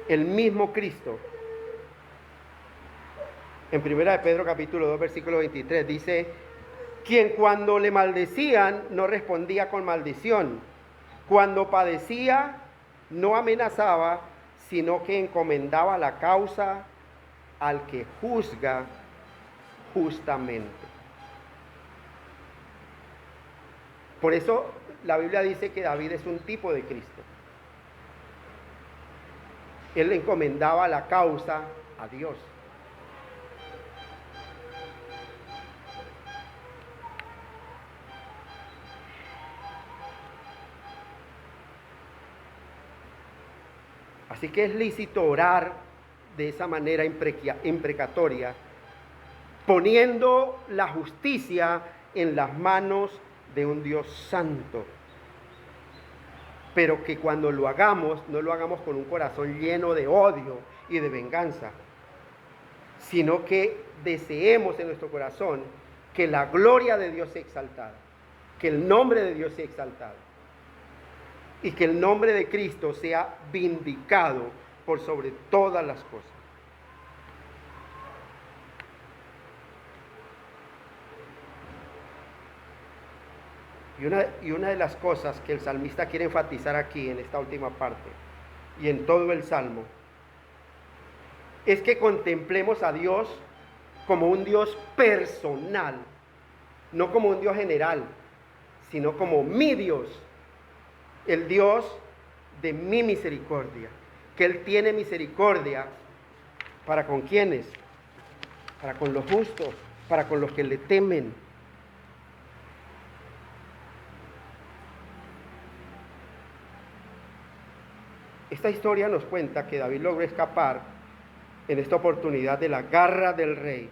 el mismo Cristo. En 1 de Pedro capítulo 2 versículo 23 dice, quien cuando le maldecían no respondía con maldición, cuando padecía no amenazaba, sino que encomendaba la causa al que juzga justamente. Por eso la Biblia dice que David es un tipo de Cristo. Él le encomendaba la causa a Dios. Así que es lícito orar de esa manera imprecatoria, poniendo la justicia en las manos de un Dios santo. Pero que cuando lo hagamos, no lo hagamos con un corazón lleno de odio y de venganza, sino que deseemos en nuestro corazón que la gloria de Dios sea exaltada, que el nombre de Dios sea exaltado y que el nombre de Cristo sea vindicado por sobre todas las cosas. Y una de las cosas que el salmista quiere enfatizar aquí en esta última parte y en todo el salmo es que contemplemos a Dios como un Dios personal, no como un Dios general, sino como mi Dios, el Dios de mi misericordia, que Él tiene misericordia para con quienes, para con los justos, para con los que le temen. Esta historia nos cuenta que David logró escapar en esta oportunidad de la garra del rey,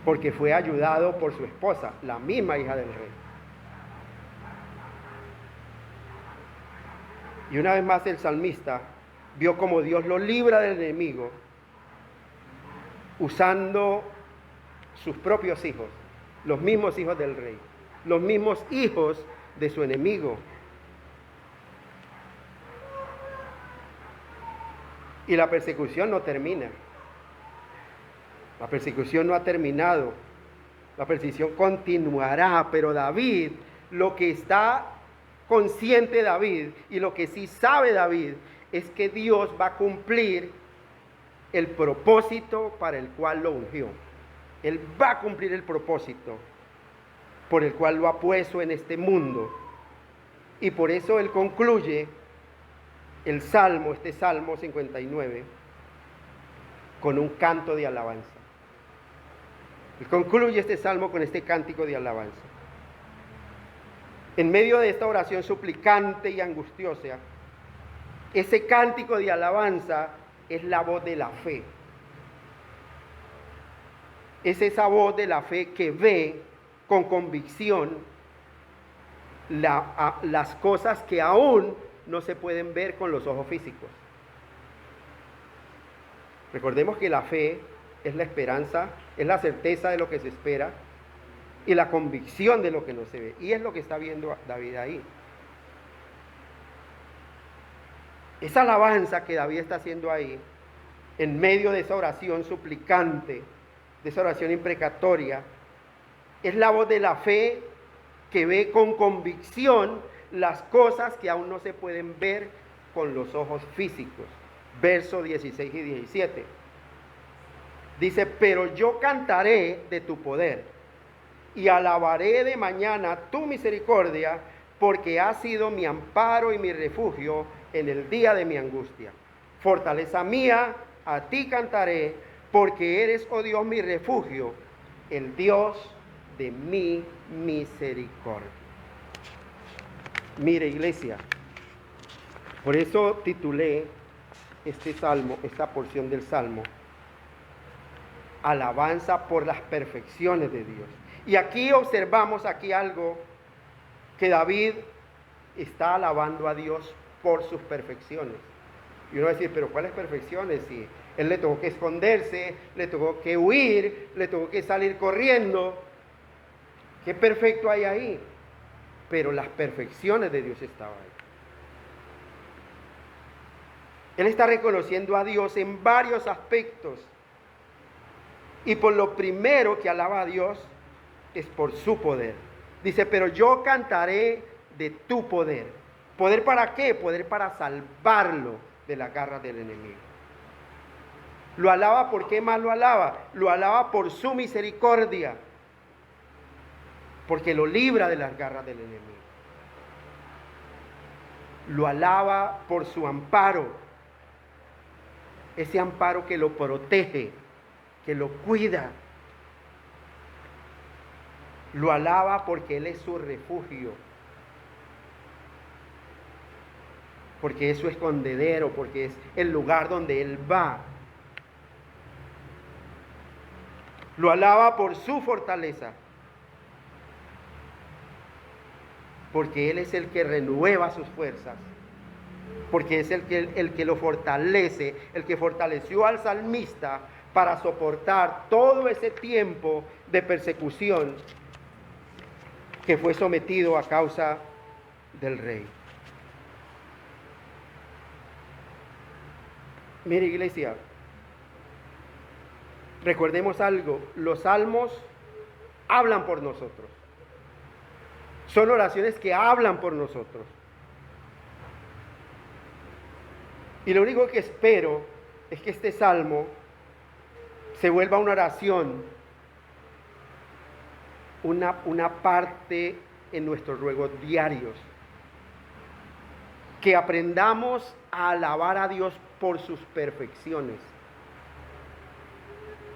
porque fue ayudado por su esposa, la misma hija del rey. Y una vez más el salmista vio como Dios lo libra del enemigo usando sus propios hijos, los mismos hijos del rey, los mismos hijos de su enemigo. Y la persecución no termina. La persecución no ha terminado. La persecución continuará, pero David, lo que está consciente David y lo que sí sabe David es que Dios va a cumplir el propósito para el cual lo ungió. Él va a cumplir el propósito por el cual lo ha puesto en este mundo. Y por eso él concluye el salmo, este Salmo 59, con un canto de alabanza. Él concluye este salmo con este cántico de alabanza. En medio de esta oración suplicante y angustiosa, ese cántico de alabanza es la voz de la fe. Es esa voz de la fe que ve con convicción las cosas que aún no se pueden ver con los ojos físicos. Recordemos que la fe es la esperanza, es la certeza de lo que se espera y la convicción de lo que no se ve. Y es lo que está viendo David ahí. Esa alabanza que David está haciendo ahí, en medio de esa oración suplicante, de esa oración imprecatoria, es la voz de la fe que ve con convicción las cosas que aún no se pueden ver con los ojos físicos. Versos 16 y 17. Dice, pero yo cantaré de tu poder y alabaré de mañana tu misericordia, porque has sido mi amparo y mi refugio en el día de mi angustia. Fortaleza mía, a ti cantaré, porque eres, oh Dios, mi refugio, el Dios de mi misericordia. Mire, iglesia, por eso titulé este salmo, esta porción del salmo, alabanza por las perfecciones de Dios. Y aquí observamos algo que David está alabando a Dios por sus perfecciones. Y uno va a decir, pero ¿cuáles perfecciones? Si él le tuvo que esconderse, le tuvo que huir, le tuvo que salir corriendo. ¿Qué perfecto hay ahí? Pero las perfecciones de Dios estaban ahí. Él está reconociendo a Dios en varios aspectos. Y por lo primero que alaba a Dios es por su poder. Dice, pero yo cantaré de tu poder. ¿Poder para qué? Poder para salvarlo de la garra del enemigo. Lo alaba, ¿por qué más lo alaba? Lo alaba por su misericordia, porque lo libra de las garras del enemigo. Lo alaba por su amparo, ese amparo que lo protege, que lo cuida. Lo alaba porque Él es su refugio, porque es su escondedero, porque es el lugar donde Él va. Lo alaba por su fortaleza, porque Él es el que renueva sus fuerzas, porque es el que lo fortalece, el que fortaleció al salmista para soportar todo ese tiempo de persecución que fue sometido a causa del rey. Mire, iglesia, recordemos algo, los salmos hablan por nosotros. Son oraciones que hablan por nosotros. Y lo único que espero es que este salmo se vuelva una oración, una parte en nuestros ruegos diarios. Que aprendamos a alabar a Dios por sus perfecciones,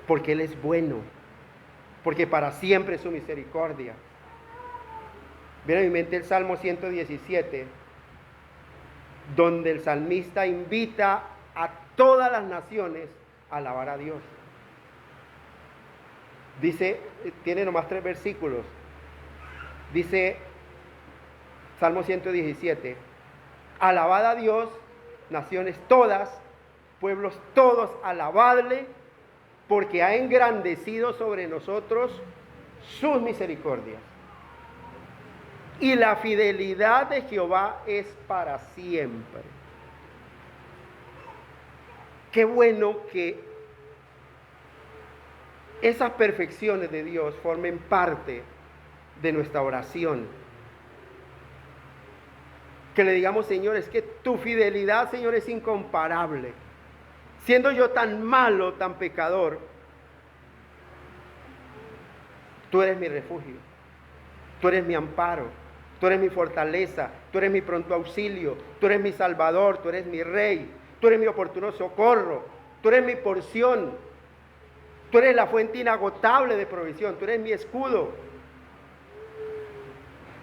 porque Él es bueno, porque para siempre es su misericordia. Viene a mi mente el Salmo 117, donde el salmista invita a todas las naciones a alabar a Dios. Dice, tiene nomás 3 versículos. Dice, Salmo 117, alabad a Dios, naciones todas, pueblos todos, alabadle, porque ha engrandecido sobre nosotros sus misericordias. Y la fidelidad de Jehová es para siempre. Qué bueno que esas perfecciones de Dios formen parte de nuestra oración. Que le digamos, Señor, es que tu fidelidad, Señor, es incomparable. Siendo yo tan malo, tan pecador, tú eres mi refugio, tú eres mi amparo, tú eres mi fortaleza, tú eres mi pronto auxilio, tú eres mi salvador, tú eres mi rey, tú eres mi oportuno socorro, tú eres mi porción, tú eres la fuente inagotable de provisión, tú eres mi escudo,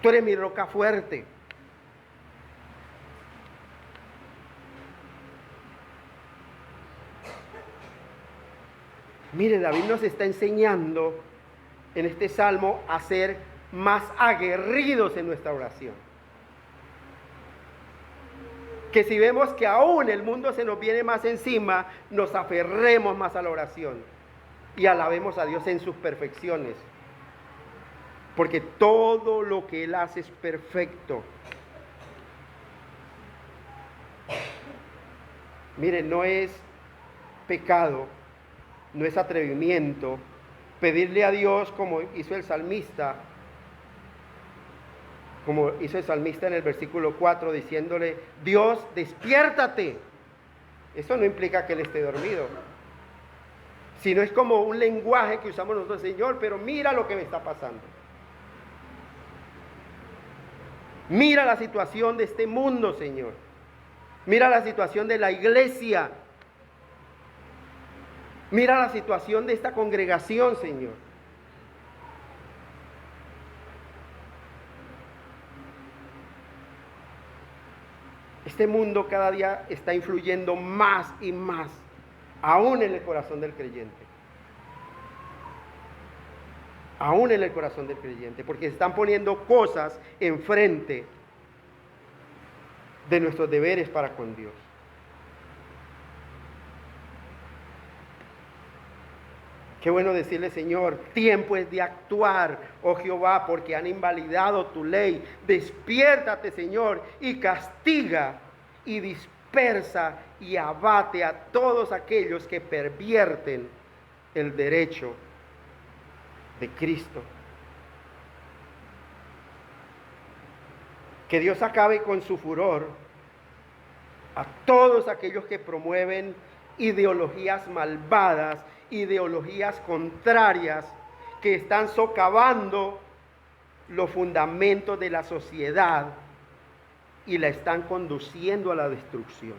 tú eres mi roca fuerte. Mire, David nos está enseñando en este salmo a ser más aguerridos en nuestra oración. Que si vemos que aún el mundo se nos viene más encima, nos aferremos más a la oración y alabemos a Dios en sus perfecciones. Porque todo lo que Él hace es perfecto. Mire, no es pecado, no es atrevimiento pedirle a Dios como hizo el salmista, en el versículo 4, diciéndole, Dios, despiértate. Eso no implica que Él esté dormido, sino es como un lenguaje que usamos nosotros, Señor, pero mira lo que me está pasando. Mira la situación de este mundo, Señor. Mira la situación de la iglesia. Mira la situación de esta congregación, Señor. Este mundo cada día está influyendo más y más, aún en el corazón del creyente. Aún en el corazón del creyente, porque se están poniendo cosas enfrente de nuestros deberes para con Dios. Qué bueno decirle, Señor, tiempo es de actuar, oh Jehová, porque han invalidado tu ley. Despiértate, Señor, y castiga y dispersa y abate a todos aquellos que pervierten el derecho de Cristo. Que Dios acabe con su furor a todos aquellos que promueven ideologías malvadas, ideologías contrarias que están socavando los fundamentos de la sociedad y la están conduciendo a la destrucción.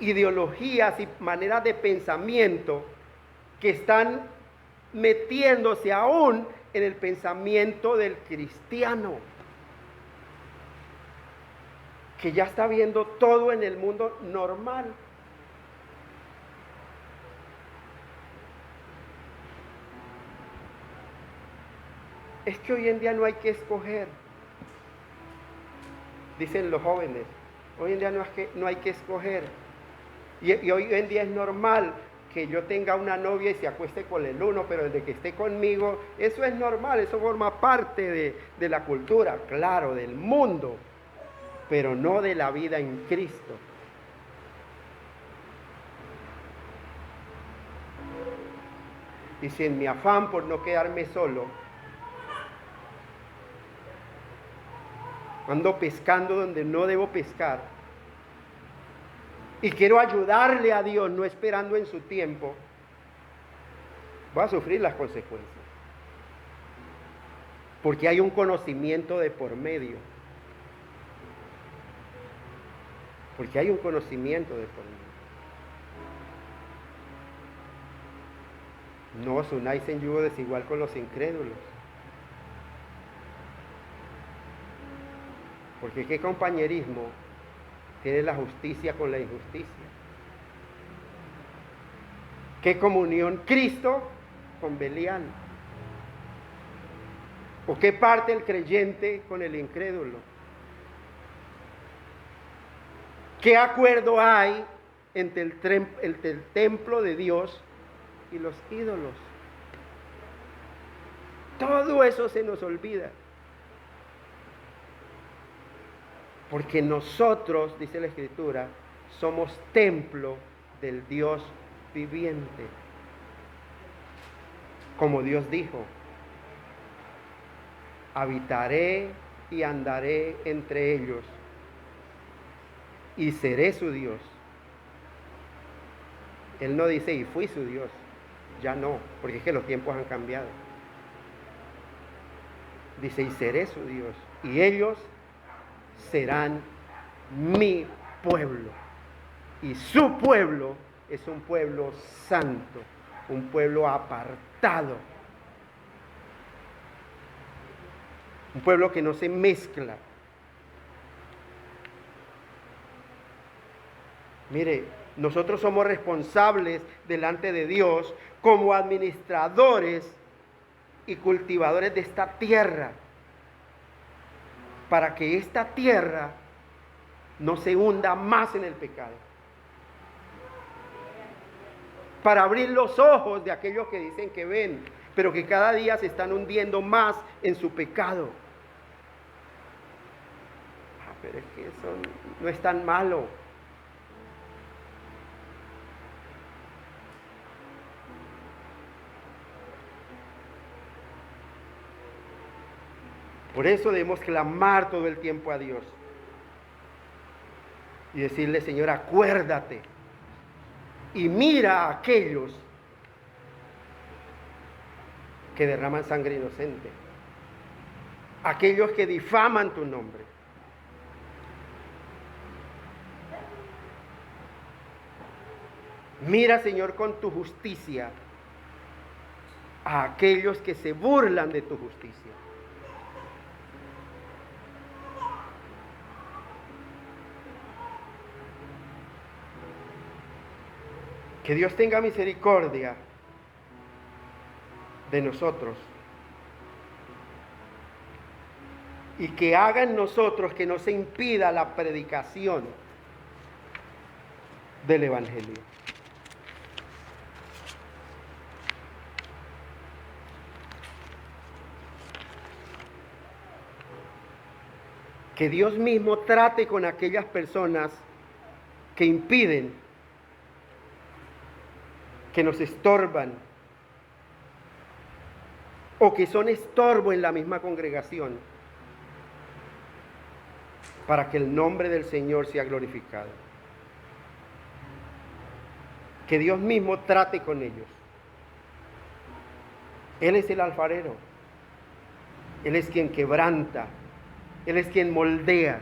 Ideologías y maneras de pensamiento que están metiéndose aún en el pensamiento del cristiano, que ya está viendo todo en el mundo normal. Es que hoy en día no hay que escoger, dicen los jóvenes. Hoy en día no hay que escoger. Y hoy en día es normal que yo tenga una novia y se acueste con el uno, pero desde que esté conmigo, eso es normal, eso forma parte de la cultura, claro, del mundo, pero no de la vida en Cristo. Y si en mi afán por no quedarme solo, ando pescando donde no debo pescar, y quiero ayudarle a Dios, no esperando en su tiempo, voy a sufrir las consecuencias. Porque hay un conocimiento de por medio. Porque hay un conocimiento de por medio. No os unáis en yugo desigual con los incrédulos. Porque ¿qué compañerismo tiene la justicia con la injusticia? ¿Qué comunión Cristo con Belial? ¿O qué parte el creyente con el incrédulo? ¿Qué acuerdo hay entre el templo de Dios y los ídolos? Todo eso se nos olvida. Porque nosotros, dice la Escritura, somos templo del Dios viviente. Como Dios dijo, habitaré y andaré entre ellos y seré su Dios. Él no dice y fui su Dios, ya no, porque es que los tiempos han cambiado. Dice y seré su Dios y ellos serán mi pueblo. Y su pueblo es un pueblo santo, un pueblo apartado, un pueblo que no se mezcla. Mire, nosotros somos responsables delante de Dios como administradores y cultivadores de esta tierra, para que esta tierra no se hunda más en el pecado. Para abrir los ojos de aquellos que dicen que ven, pero que cada día se están hundiendo más en su pecado. Pero es que eso no es tan malo. Por eso debemos clamar todo el tiempo a Dios y decirle, Señor, acuérdate y mira a aquellos que derraman sangre inocente, aquellos que difaman tu nombre. Mira, Señor, con tu justicia a aquellos que se burlan de tu justicia. Que Dios tenga misericordia de nosotros y que haga en nosotros que no se impida la predicación del Evangelio. Que Dios mismo trate con aquellas personas que impiden, que nos estorban o que son estorbo en la misma congregación, para que el nombre del Señor sea glorificado. Que Dios mismo trate con ellos. Él es el alfarero. Él es quien quebranta. Él es quien moldea.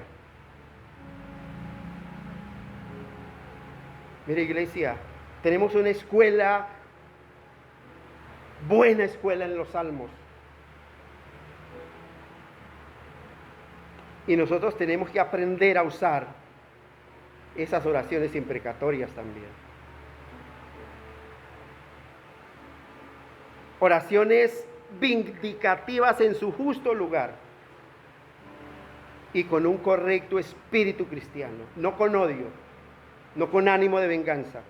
Mire, iglesia, tenemos una escuela, buena escuela en los salmos. Y nosotros tenemos que aprender a usar esas oraciones imprecatorias también. Oraciones vindicativas en su justo lugar y con un correcto espíritu cristiano, no con odio, no con ánimo de venganza.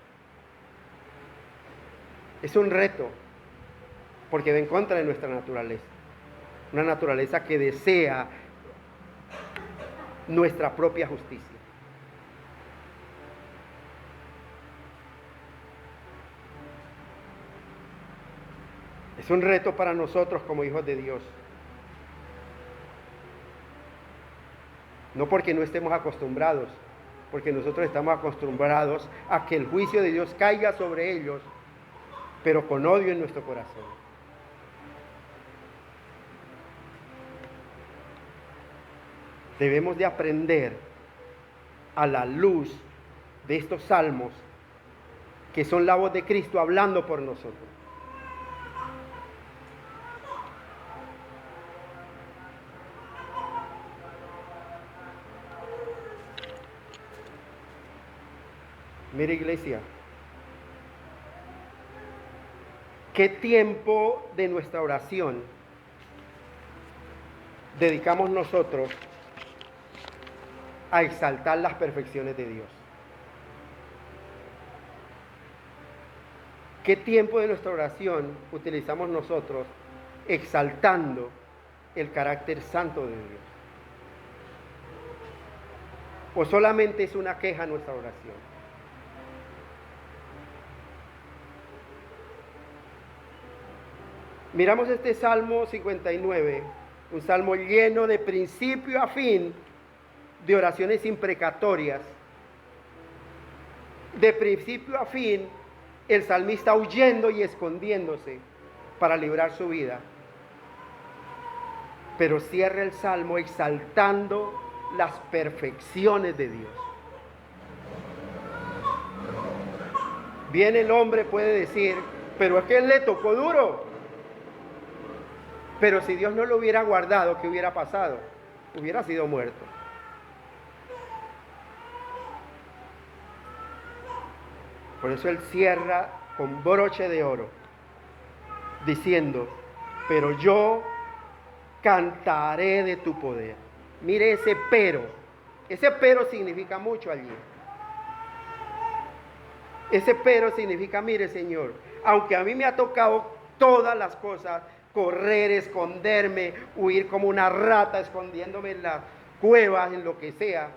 Es un reto, porque va en contra de nuestra naturaleza, una naturaleza que desea nuestra propia justicia. Es un reto para nosotros como hijos de Dios. No porque no estemos acostumbrados, porque nosotros estamos acostumbrados a que el juicio de Dios caiga sobre ellos, pero con odio en nuestro corazón. Debemos de aprender a la luz de estos salmos, que son la voz de Cristo hablando por nosotros. Mire, iglesia, ¿qué tiempo de nuestra oración dedicamos nosotros a exaltar las perfecciones de Dios? ¿Qué tiempo de nuestra oración utilizamos nosotros exaltando el carácter santo de Dios? ¿O solamente es una queja nuestra oración? Miramos este Salmo 59, un salmo lleno de principio a fin de oraciones imprecatorias. De principio a fin, el salmista huyendo y escondiéndose para librar su vida. Pero cierra el salmo exaltando las perfecciones de Dios. Bien, el hombre puede decir, pero es que él le tocó duro. Pero si Dios no lo hubiera guardado, ¿qué hubiera pasado? Hubiera sido muerto. Por eso él cierra con broche de oro, diciendo, pero yo cantaré de tu poder. Mire ese pero. Ese pero significa mucho allí. Ese pero significa, mire, Señor, aunque a mí me ha tocado todas las cosas, correr, esconderme, huir como una rata, escondiéndome en las cuevas, en lo que sea.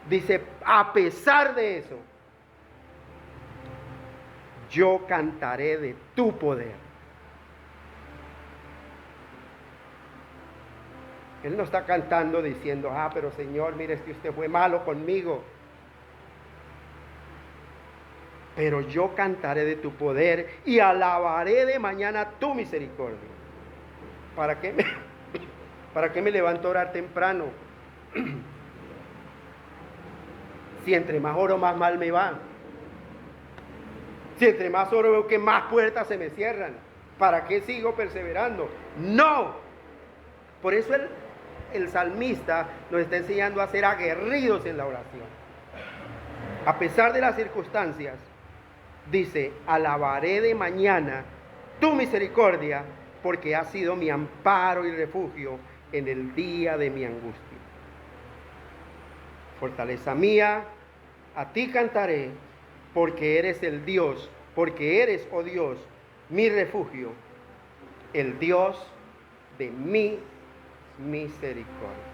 Dice, a pesar de eso, yo cantaré de tu poder. Él no está cantando diciendo, pero Señor, mire, es que usted fue malo conmigo. Pero yo cantaré de tu poder y alabaré de mañana tu misericordia. ¿Para qué me levanto a orar temprano? Si entre más oro, más mal me va. Si entre más oro veo que más puertas se me cierran. ¿Para qué sigo perseverando? ¡No! Por eso el salmista nos está enseñando a ser aguerridos en la oración. A pesar de las circunstancias, dice, alabaré de mañana tu misericordia, porque has sido mi amparo y refugio en el día de mi angustia. Fortaleza mía, a ti cantaré, porque eres el Dios, porque eres, oh Dios, mi refugio, el Dios de mi misericordia.